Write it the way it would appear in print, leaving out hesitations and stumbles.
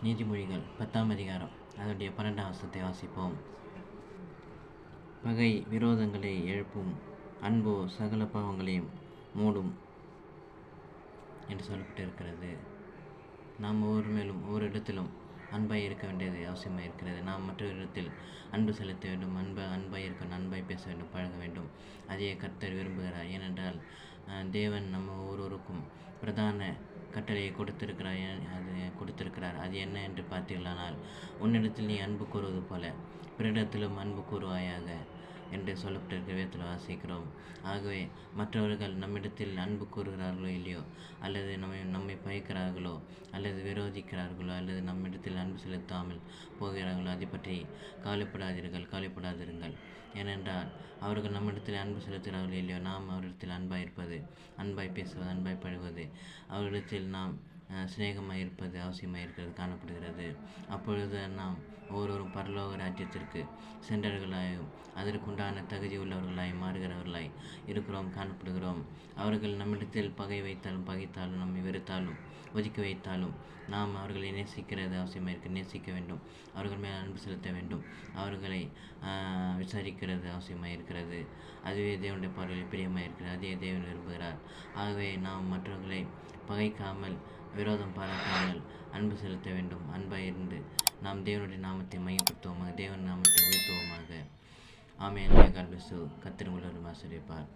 நீதிமொழிகள் 10ஆம் அதிகாரம் அதனுடைய 12ஆம் வசனத்தை வாசிப்போம். பகை விரோதங்களை எழுப்பும், அன்போ சகல பாவங்களையும் மூடும் என்று சொல்லப்பட்டிருக்கிறது. நாம் ஒவ்வொரு மேலும் ஒவ்வொரு இடத்திலும் அன்பாய் இருக்க வேண்டியது அவசியமாக இருக்கிறது. நாம் மற்றவரிடத்தில் அன்பு செலுத்த வேண்டும், அன்பாய் இருக்கணும், அன்பாய் பேச வேண்டும், பழக வேண்டும். அதையே கர்த்தர் விரும்புகிறார். ஏனென்றால் தேவன் நம்ம ஒவ்வொருவருக்கும் பிரதான கட்டளையை கொடுத்திருக்கிறார். அது என்ன என்று பார்த்தீர்களானால், உன்னிடத்தில் நீ அன்பு கூறுவது போல பிறரிடத்திலும் அன்பு கூறுவாயாக என்று சொல்லப்பட்டிருக்கிற வேதத்தில் வாசிக்கிறோம். ஆகவே மற்றவர்கள் நம்மிடத்தில் அன்பு கூறுகிறார்களோ இல்லையோ, அல்லது நம்மை பகைக்கிறார்களோ அல்லது விரோதிக்கிறார்களோ அல்லது நம்மிடத்தில் அன்பு செலுத்தாமல் போகிறார்களோ, அதை பற்றி கவலைப்படாதிருங்கள். ஏனென்றால் அவர்கள் நம்மிடத்தில் அன்பு செலுத்துகிறார்களோ இல்லையோ, நாம் அவரிடத்தில் அன்பாய் இருப்பது, அன்பாய் பேசுவது, அன்பாய் பழகுவது, அவரிடத்தில் நாம் சிநேகமாக இருப்பது அவசியமாக இருக்கிறது காணப்படுகிறது. அப்பொழுது நாம் ஒவ்வொருவரும் பரலோக ராஜ்யத்திற்கு சென்றவர்களாயும் அதற்குண்டான தகுதி உள்ளவர்களாய் மாறுகிறவர்களாய் காணப்படுகிறோம். அவர்கள் நம்மிடத்தில் பகை வைத்தாலும் பகைத்தாலும் நம்மை வெறுத்தாலும் ஒதுக்கி வைத்தாலும் நாம் அவர்களை நேசிக்கிறது அவசியமாக நேசிக்க வேண்டும். அவர்கள் மேல் அன்பு செலுத்த வேண்டும். அவர்களை விசாரிக்கிறது அவசியமாக இருக்கிறது. அதுவே தேவனுடைய பார்வையில் பிரியமாக இருக்கிறது. அதே தேவன் விரும்புகிறார். ஆகவே நாம் மற்றவர்களை பகைக்காமல், விரோதம் பாராட்டாமல் அன்பு செலுத்த வேண்டும். அன்பாய் இருந்து நாம் தேவனுடைய நாமத்தை மையப்படுத்துவோமாக, தேவன் நாமத்தை உயர்த்துவோமாக. ஆமென். கர்த்தர் உங்களோடு ஆசீர்வதிப்பார்.